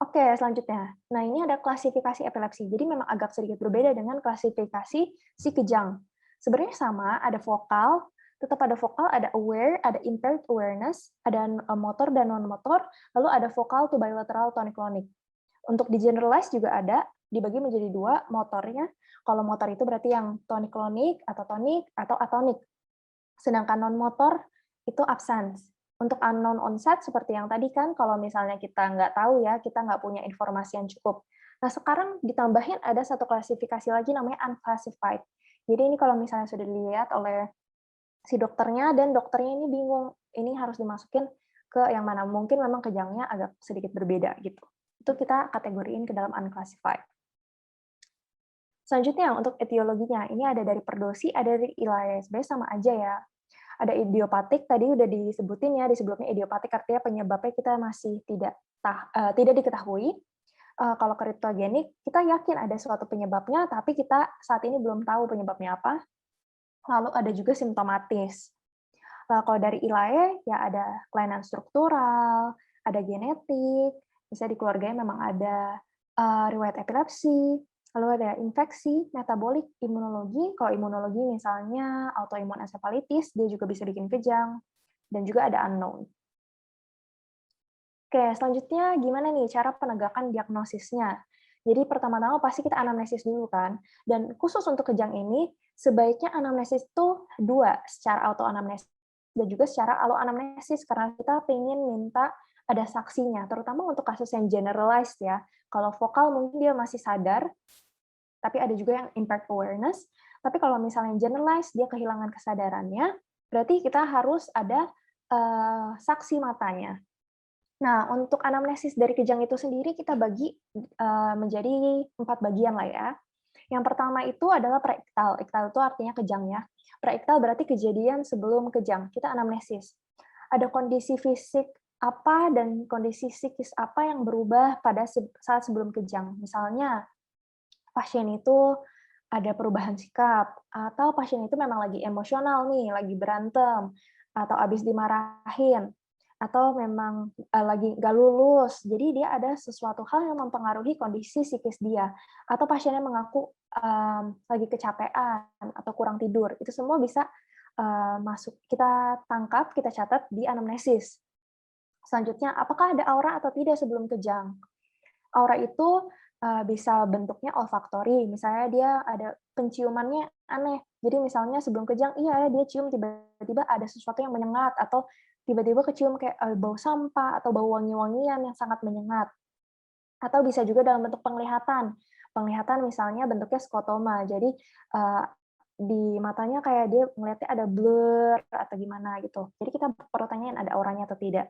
Oke, selanjutnya. Nah, ini ada klasifikasi epilepsi. Jadi memang agak sedikit berbeda dengan klasifikasi si kejang. Sebenarnya sama, ada vokal, tetap ada vokal, ada aware, ada impaired awareness, ada motor dan non-motor, lalu ada vokal to bilateral tonic-clonic. Untuk di generalize juga ada, dibagi menjadi dua, motornya. Kalau motor itu berarti yang tonic-clonic, atau tonic, atau atonik. Sedangkan non-motor itu absence. Untuk unknown onset seperti yang tadi kan, kalau misalnya kita nggak tahu ya, kita nggak punya informasi yang cukup. Nah, sekarang ditambahin ada satu klasifikasi lagi namanya unclassified. Jadi ini kalau misalnya sudah dilihat oleh si dokternya dan dokternya ini bingung, ini harus dimasukin ke yang mana. Mungkin memang kejangnya agak sedikit berbeda gitu. Itu kita kategoriin ke dalam unclassified. Selanjutnya untuk etiologinya, ini ada dari perdosi, ada dari ileal. Sebenarnya sama aja ya. Ada idiopatik, tadi udah disebutin ya, di sebelumnya idiopatik artinya penyebabnya kita masih tidak diketahui. Kalau kriptogenik, kita yakin ada suatu penyebabnya, tapi kita saat ini belum tahu penyebabnya apa. Lalu ada juga simptomatis. Kalau dari ILAE, ya ada kelainan struktural, ada genetik, misalnya di keluarganya memang ada riwayat epilepsi, lalu ada infeksi, metabolik, imunologi. Kalau imunologi misalnya autoimun encephalitis, dia juga bisa bikin kejang, dan juga ada unknown. Oke, selanjutnya gimana nih cara penegakan diagnosisnya? Jadi pertama-tama pasti kita anamnesis dulu kan, dan khusus untuk kejang ini, sebaiknya anamnesis itu dua, secara autoanamnesis dan juga secara aloanamnesis, karena kita pengen minta ada saksinya, terutama untuk kasus yang generalized ya. Kalau vokal mungkin dia masih sadar, tapi ada juga yang impaired awareness. Tapi kalau misalnya generalized, dia kehilangan kesadarannya, berarti kita harus ada saksi matanya. Nah, untuk anamnesis dari kejang itu sendiri kita bagi menjadi 4 bagian lah ya. Yang pertama itu adalah preiktal. Iktal itu artinya kejang ya. Preiktal berarti kejadian sebelum kejang. Kita anamnesis. Ada kondisi fisik apa dan kondisi psikis apa yang berubah pada saat sebelum kejang. Misalnya, pasien itu ada perubahan sikap, atau pasien itu memang lagi emosional nih, lagi berantem, atau habis dimarahin, atau memang lagi nggak lulus. Jadi dia ada sesuatu hal yang mempengaruhi kondisi psikis dia, atau pasiennya mengaku lagi kecapean atau kurang tidur. Itu semua bisa masuk kita tangkap, kita catat di anamnesis. Selanjutnya, apakah ada aura atau tidak sebelum kejang? Aura itu bisa bentuknya olfaktori, misalnya dia ada penciumannya aneh. Jadi misalnya sebelum kejang, iya dia cium tiba-tiba ada sesuatu yang menyengat, atau tiba-tiba kecium kayak bau sampah atau bau wangi-wangian yang sangat menyengat. Atau bisa juga dalam bentuk penglihatan. Penglihatan misalnya bentuknya skotoma, jadi di matanya kayak dia ngeliatnya ada blur atau gimana gitu. Jadi kita perlu tanyain ada auranya atau tidak.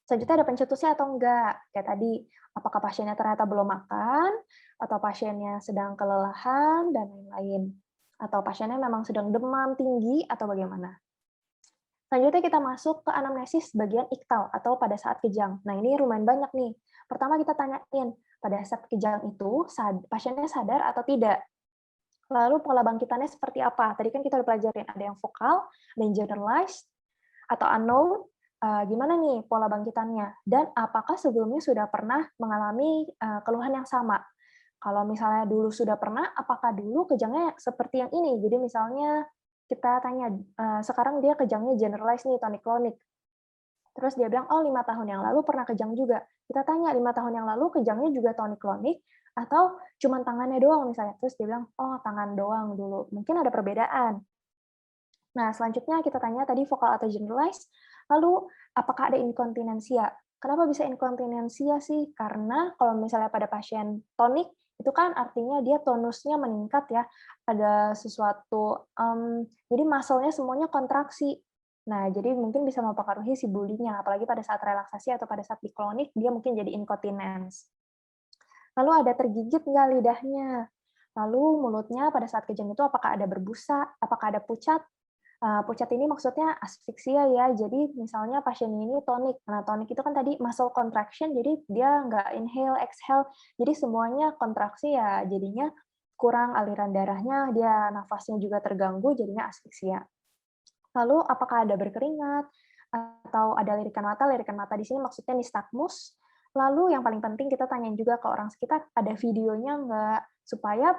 Selanjutnya ada pencetusnya atau enggak. Kayak tadi, apakah pasiennya ternyata belum makan, atau pasiennya sedang kelelahan, dan lain-lain. Atau pasiennya memang sedang demam tinggi, atau bagaimana. Selanjutnya kita masuk ke anamnesis bagian iktal, atau pada saat kejang. Nah, ini lumayan banyak nih. Pertama kita tanyain, pada saat kejang itu, pasiennya sadar atau tidak? Lalu pola bangkitannya seperti apa? Tadi kan kita udah pelajarin, ada yang vokal, ada yang generalized, atau unknown, gimana nih pola bangkitannya? Dan apakah sebelumnya sudah pernah mengalami, keluhan yang sama? Kalau misalnya dulu sudah pernah, apakah dulu kejangnya seperti yang ini? Jadi misalnya kita tanya, sekarang dia kejangnya generalized nih, tonic-clonic. Terus dia bilang, "Oh 5 tahun yang lalu pernah kejang juga." Kita tanya, "5 tahun yang lalu kejangnya juga tonic-clonic atau cuman tangannya doang?" Misalnya. Terus dia bilang, "Oh tangan doang dulu." Mungkin ada perbedaan. Nah, selanjutnya kita tanya tadi vokal atau generalized, lalu apakah ada inkontinensia? Kenapa bisa inkontinensia sih? Karena kalau misalnya pada pasien tonik, itu kan artinya dia tonusnya meningkat ya, ada sesuatu, jadi muscle-nya semuanya kontraksi. Nah, jadi mungkin bisa mempengaruhi si bulinya, apalagi pada saat relaksasi atau pada saat diklonik, dia mungkin jadi incontinence. Lalu ada tergigit nggak lidahnya? Lalu mulutnya pada saat kejang itu apakah ada berbusa? Apakah ada pucat? Pucat ini maksudnya asfiksia ya, jadi misalnya pasien ini tonik. Nah, tonik itu kan tadi muscle contraction, jadi dia nggak inhale, exhale, jadi semuanya kontraksi ya, jadinya kurang aliran darahnya, dia nafasnya juga terganggu, jadinya asfiksia. Lalu apakah ada berkeringat, atau ada lirikan mata di sini maksudnya nistagmus, Lalu yang paling penting kita tanyain juga ke orang sekitar, ada videonya nggak? Supaya,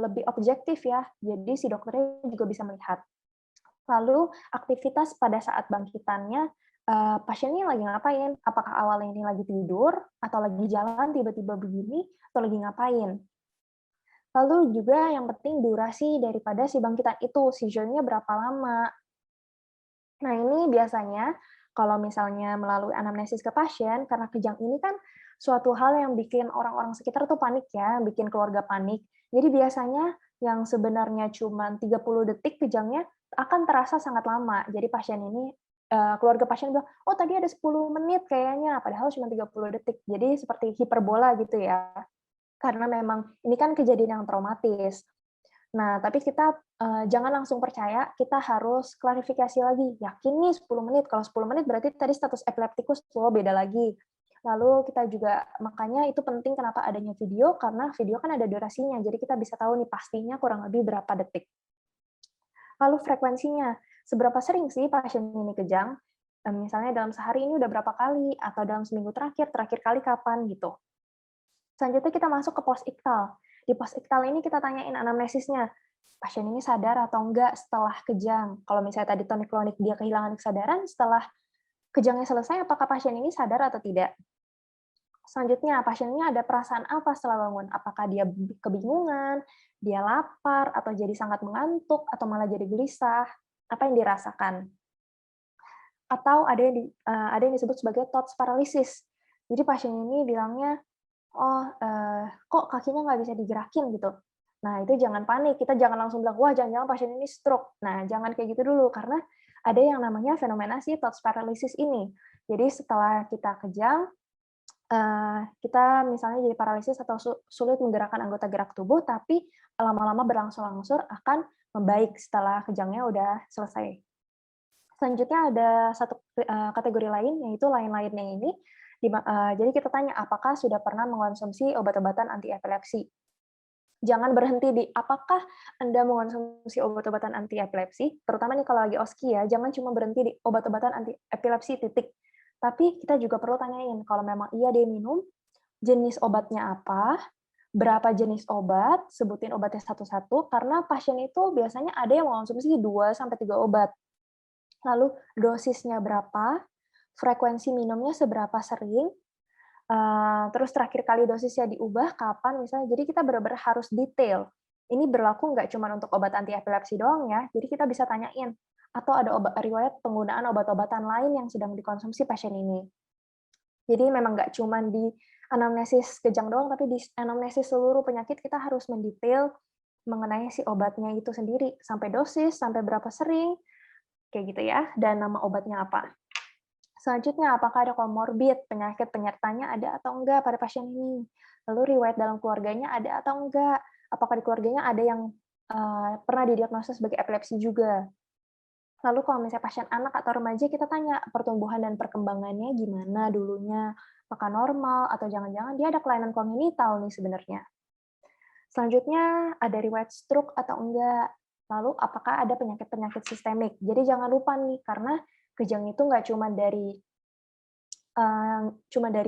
lebih objektif ya, jadi si dokternya juga bisa melihat. Lalu aktivitas pada saat bangkitannya, pasien ini lagi ngapain? Apakah awalnya ini lagi tidur, atau lagi jalan tiba-tiba begini, atau lagi ngapain? Lalu juga yang penting durasi daripada si bangkitan itu, seizure-nya berapa lama. Nah, ini biasanya kalau misalnya melalui anamnesis ke pasien, karena kejang ini kan suatu hal yang bikin orang-orang sekitar tuh panik ya, bikin keluarga panik. Jadi biasanya yang sebenarnya cuma 30 detik kejangnya akan terasa sangat lama. Jadi pasien ini, keluarga pasien bilang, "Oh tadi ada 10 menit kayaknya," padahal cuma 30 detik. Jadi seperti hiperbola gitu ya. Karena memang ini kan kejadian yang traumatis. Nah, tapi kita, jangan langsung percaya, kita harus klarifikasi lagi, yakin nih 10 menit, kalau 10 menit berarti tadi status epileptikus loh, beda lagi. Lalu kita juga makanya itu penting kenapa adanya video, karena video kan ada durasinya, jadi kita bisa tahu nih pastinya kurang lebih berapa detik. Lalu frekuensinya, seberapa sering sih pasien ini kejang? Misalnya dalam sehari ini udah berapa kali, atau dalam seminggu terakhir, terakhir kali kapan, gitu. Selanjutnya kita masuk ke post-iktal. Di post-iktal ini kita tanyain anamnesisnya, pasien ini sadar atau enggak setelah kejang. Kalau misalnya tadi tonik-klonik dia kehilangan kesadaran, setelah kejangnya selesai, apakah pasien ini sadar atau tidak? Selanjutnya, pasien ini ada perasaan apa setelah bangun? Apakah dia kebingungan, dia lapar, atau jadi sangat mengantuk, atau malah jadi gelisah? Apa yang dirasakan? Atau ada yang disebut sebagai thoughts paralysis. Jadi pasien ini bilangnya, "Oh, kok kakinya nggak bisa digerakin?" gitu. Nah, itu jangan panik, kita jangan langsung bilang, "Wah, jangan-jangan pasien ini stroke." Nah, jangan kayak gitu dulu, karena ada yang namanya fenomena si thoughts paralysis ini. Jadi setelah kita kejang, kita misalnya jadi paralisis atau sulit menggerakkan anggota gerak tubuh, tapi lama-lama berangsur-angsur akan membaik setelah kejangnya udah selesai. Selanjutnya ada satu kategori lain, yaitu lain-lainnya ini, jadi kita tanya, apakah sudah pernah mengonsumsi obat-obatan anti epilepsi? Jangan berhenti di, apakah Anda mengonsumsi obat-obatan anti epilepsi, terutama nih kalau lagi OSCI ya, jangan cuma berhenti di obat-obatan anti epilepsi, titik. Tapi kita juga perlu tanyain, kalau memang iya dia minum, jenis obatnya apa, berapa jenis obat, sebutin obatnya satu-satu, karena pasien itu biasanya ada yang mengonsumsi 2 sampai 3 obat. Lalu dosisnya berapa, frekuensi minumnya seberapa sering, terus terakhir kali dosisnya diubah kapan misalnya. Jadi kita benar-benar harus detail. Ini berlaku nggak cuma untuk obat anti epilepsi doang ya, jadi kita bisa tanyain, atau ada riwayat penggunaan obat-obatan lain yang sedang dikonsumsi pasien ini. Jadi memang nggak cuma di anamnesis kejang doang, tapi di anamnesis seluruh penyakit kita harus mendetail mengenai si obatnya itu sendiri, sampai dosis, sampai berapa sering, kayak gitu ya, dan nama obatnya apa. Selanjutnya, apakah ada komorbid, penyakit penyertanya ada atau enggak pada pasien ini? Lalu riwayat dalam keluarganya ada atau enggak? Apakah di keluarganya ada yang pernah didiagnosa sebagai epilepsi juga? Lalu kalau misalnya pasien anak atau remaja, kita tanya pertumbuhan dan perkembangannya gimana dulunya? Apakah normal atau jangan-jangan dia ada kelainan kognital nih sebenarnya? Selanjutnya, ada riwayat stroke atau enggak? Lalu, apakah ada penyakit-penyakit sistemik? Jadi jangan lupa nih, karena kejang itu nggak cuma dari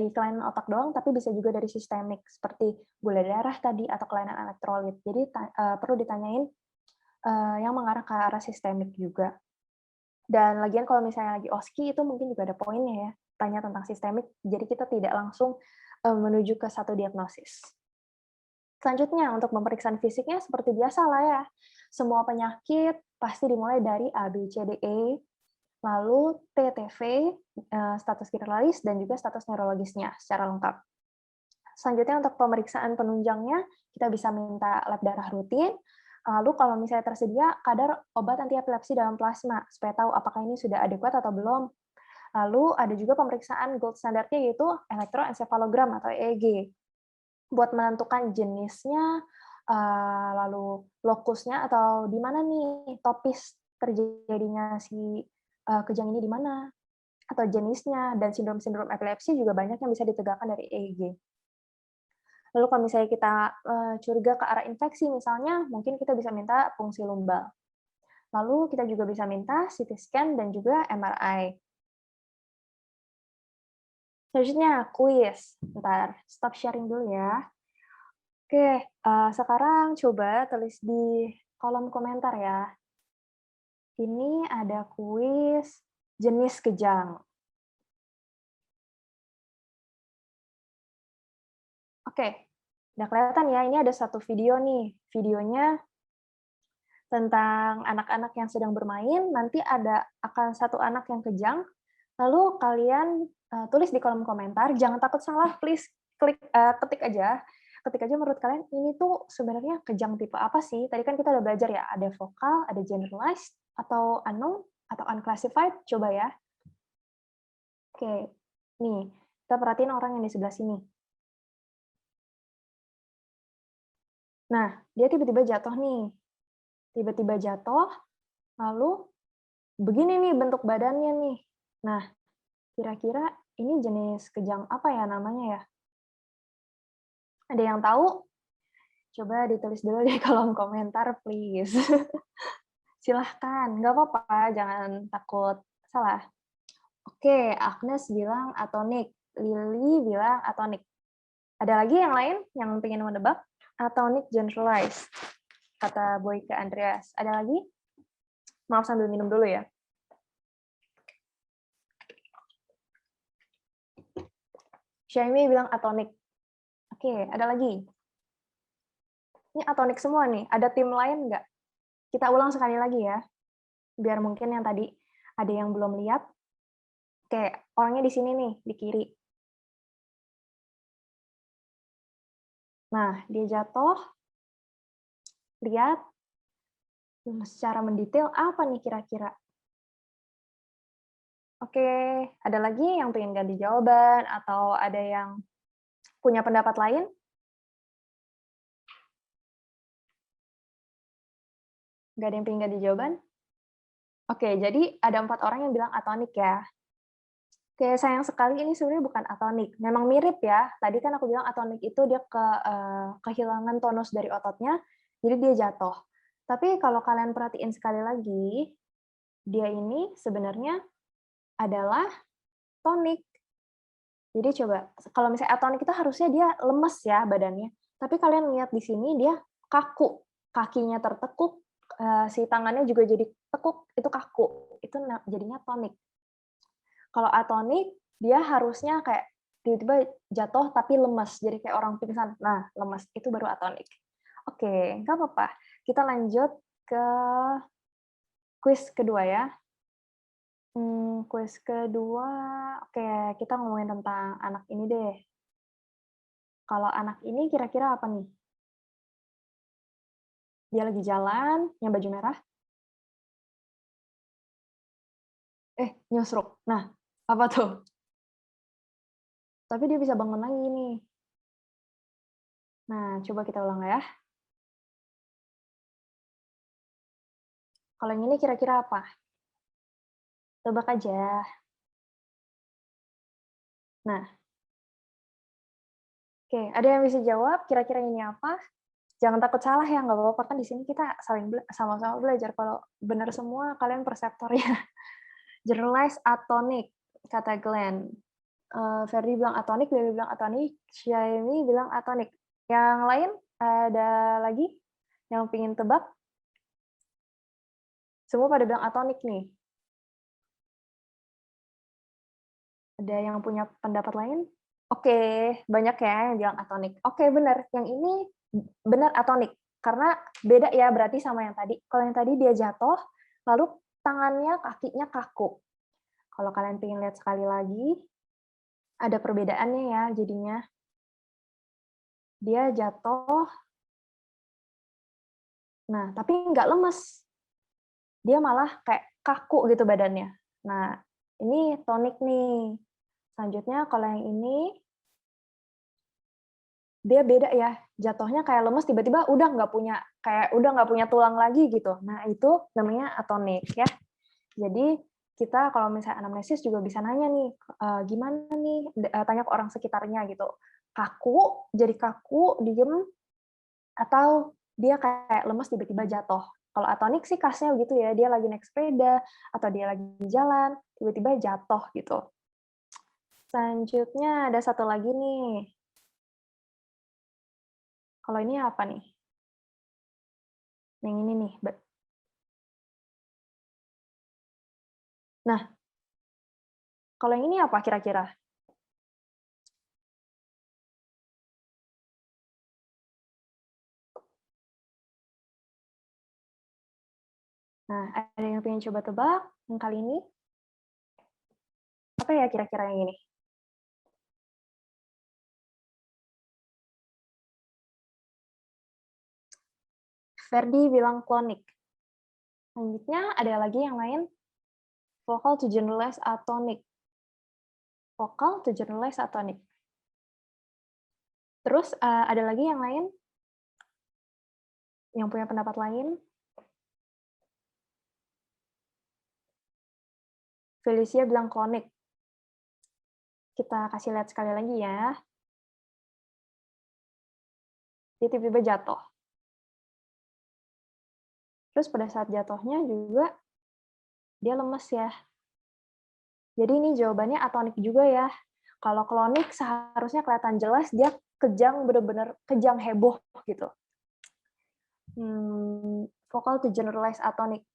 kelainan otak doang, tapi bisa juga dari sistemik, seperti gula darah tadi atau kelainan elektrolit. Jadi perlu ditanyain yang mengarah ke arah sistemik juga. Dan lagian kalau misalnya lagi OSCI itu mungkin juga ada poinnya ya, tanya tentang sistemik, jadi kita tidak langsung menuju ke satu diagnosis. Selanjutnya, untuk pemeriksaan fisiknya seperti biasa lah ya. Semua penyakit pasti dimulai dari A, B, C, D, E, lalu TTV, status generalis, dan juga status neurologisnya secara lengkap. Selanjutnya untuk pemeriksaan penunjangnya, kita bisa minta lab darah rutin, lalu kalau misalnya tersedia, kadar obat anti epilepsi dalam plasma, supaya tahu apakah ini sudah adekuat atau belum. Lalu ada juga pemeriksaan gold standardnya yaitu elektroensefalogram atau EEG, buat menentukan jenisnya, lalu lokusnya atau di mana nih topis terjadinya si kejang ini di mana, atau jenisnya, dan sindrom-sindrom epilepsi juga banyak yang bisa ditegakkan dari EEG. Lalu kalau misalnya kita curiga ke arah infeksi misalnya, mungkin kita bisa minta fungsi lumbal. Lalu kita juga bisa minta CT scan dan juga MRI. Selanjutnya, kuis. Bentar, stop sharing dulu ya. Oke, sekarang coba tulis di kolom komentar ya. Ini ada kuis jenis kejang. Oke, udah kelihatan ya, ini ada satu video nih. Videonya tentang anak-anak yang sedang bermain, nanti akan satu anak yang kejang, lalu kalian tulis di kolom komentar, jangan takut salah, please ketik aja menurut kalian ini tuh sebenarnya kejang tipe apa sih? Tadi kan kita udah belajar ya, ada vokal, ada generalized, atau unknown, atau unclassified, coba ya. Oke, nih, kita perhatiin orang yang di sebelah sini. Nah, dia tiba-tiba jatuh nih. Tiba-tiba jatuh, lalu begini nih bentuk badannya nih. Nah, kira-kira ini jenis kejang apa ya namanya ya? Ada yang tahu? Coba ditulis dulu di kolom komentar, please. Silahkan, nggak apa-apa, jangan takut salah. Oke, Agnes bilang atonik, Lily bilang atonik. Ada lagi yang lain yang ingin menebak? Atonik generalized, kata Boy ke Andreas. Ada lagi? Maaf sambil minum dulu ya. Syaimi bilang atonik. Oke, ada lagi. Ini atonik semua nih. Ada tim lain nggak? Kita ulang sekali lagi ya. Biar mungkin yang tadi ada yang belum lihat. Oke, orangnya di sini nih, di kiri. Nah, dia jatuh. Lihat. Secara mendetail, apa nih kira-kira? Oke, ada lagi yang pengen ganti jawaban? Atau ada yang punya pendapat lain? Nggak ada yang pengen ganti jawaban? Oke, jadi ada 4 orang yang bilang atonik ya. Oke, sayang sekali ini sebenarnya bukan atonik. Memang mirip ya. Tadi kan aku bilang atonik itu dia kehilangan tonus dari ototnya, jadi dia jatuh. Tapi kalau kalian perhatiin sekali lagi, dia ini sebenarnya adalah tonik. Jadi coba, kalau misalnya atonik itu harusnya dia lemes ya badannya. Tapi kalian lihat di sini dia kaku, kakinya tertekuk, si tangannya juga jadi tekuk, itu kaku. Itu jadinya tonik. Kalau atonik, dia harusnya kayak tiba-tiba jatuh tapi lemes, jadi kayak orang pingsan. Nah, lemes, itu baru atonik. Oke, nggak apa-apa. Kita lanjut ke kuis kedua ya. Kuis kedua, oke, kita ngomongin tentang anak ini deh. Kalau anak ini kira-kira apa nih? Dia lagi jalan, yang baju merah, nyusruk. Nah, apa tuh? Tapi dia bisa bangun lagi nih. Nah, coba kita ulang ya. Kalau yang ini kira-kira apa? Tebak aja. Nah, oke, ada yang bisa jawab kira-kira ini apa? Jangan takut salah ya, nggak apa-apa, kan di sini kita sama-sama belajar. Kalau benar semua, kalian perseptor ya. Generalized atonic, kata Glenn. Ferdi bilang atonik, Dewi bilang atonik, Syaimi bilang atonik. Yang lain ada lagi yang pingin tebak? Semua pada bilang atonik nih. Ada yang punya pendapat lain? Oke, banyak ya yang bilang atonik. Oke, benar. Yang ini benar atonik. Karena beda ya berarti sama yang tadi. Kalau yang tadi dia jatuh, lalu tangannya, kakinya kaku. Kalau kalian pengen lihat sekali lagi, ada perbedaannya ya jadinya. Dia jatuh, nah tapi nggak lemes. Dia malah kayak kaku gitu badannya. Nah, ini tonik nih. Selanjutnya kalau yang ini, dia beda ya, jatuhnya kayak lemes, tiba-tiba udah nggak punya tulang lagi gitu. Nah, itu namanya atonik ya. Jadi kita kalau misalnya anamnesis juga bisa nanya nih, gimana nih, tanya ke orang sekitarnya gitu. Kaku, jadi kaku, diem, atau dia kayak lemes tiba-tiba jatuh. Kalau atonik sih khasnya begitu ya, dia lagi naik sepeda, atau dia lagi jalan, tiba-tiba jatuh gitu. Selanjutnya ada satu lagi nih. Kalau ini apa nih? Yang ini nih. Nah, kalau yang ini apa kira-kira? Nah, ada yang pengen coba tebak yang kali ini? Apa ya kira-kira yang ini? Ferdi bilang klonik. Selanjutnya ada lagi yang lain, vokal to generalize atonic. Vokal to generalize atonic. Terus ada lagi yang lain? Yang punya pendapat lain? Felicia bilang klonik. Kita kasih lihat sekali lagi ya. Dia tiba-tiba jatuh. Terus pada saat jatuhnya juga dia lemes ya. Jadi ini jawabannya atonik juga ya. Kalau klonik seharusnya kelihatan jelas dia kejang, bener-bener kejang heboh gitu. Vokal to generalize atonic.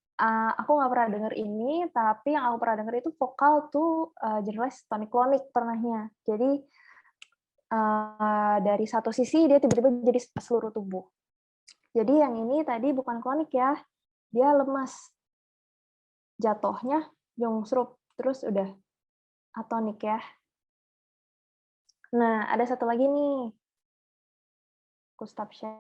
Aku nggak pernah denger ini, tapi yang aku pernah denger itu vokal to generalize tonic-clonic pernahnya. Jadi dari satu sisi dia tiba-tiba jadi seluruh tubuh. Jadi yang ini tadi bukan klonik ya, dia lemas. Jatuhnya jungsrup, terus udah atonik ya. Nah, ada satu lagi nih. Aku stop share.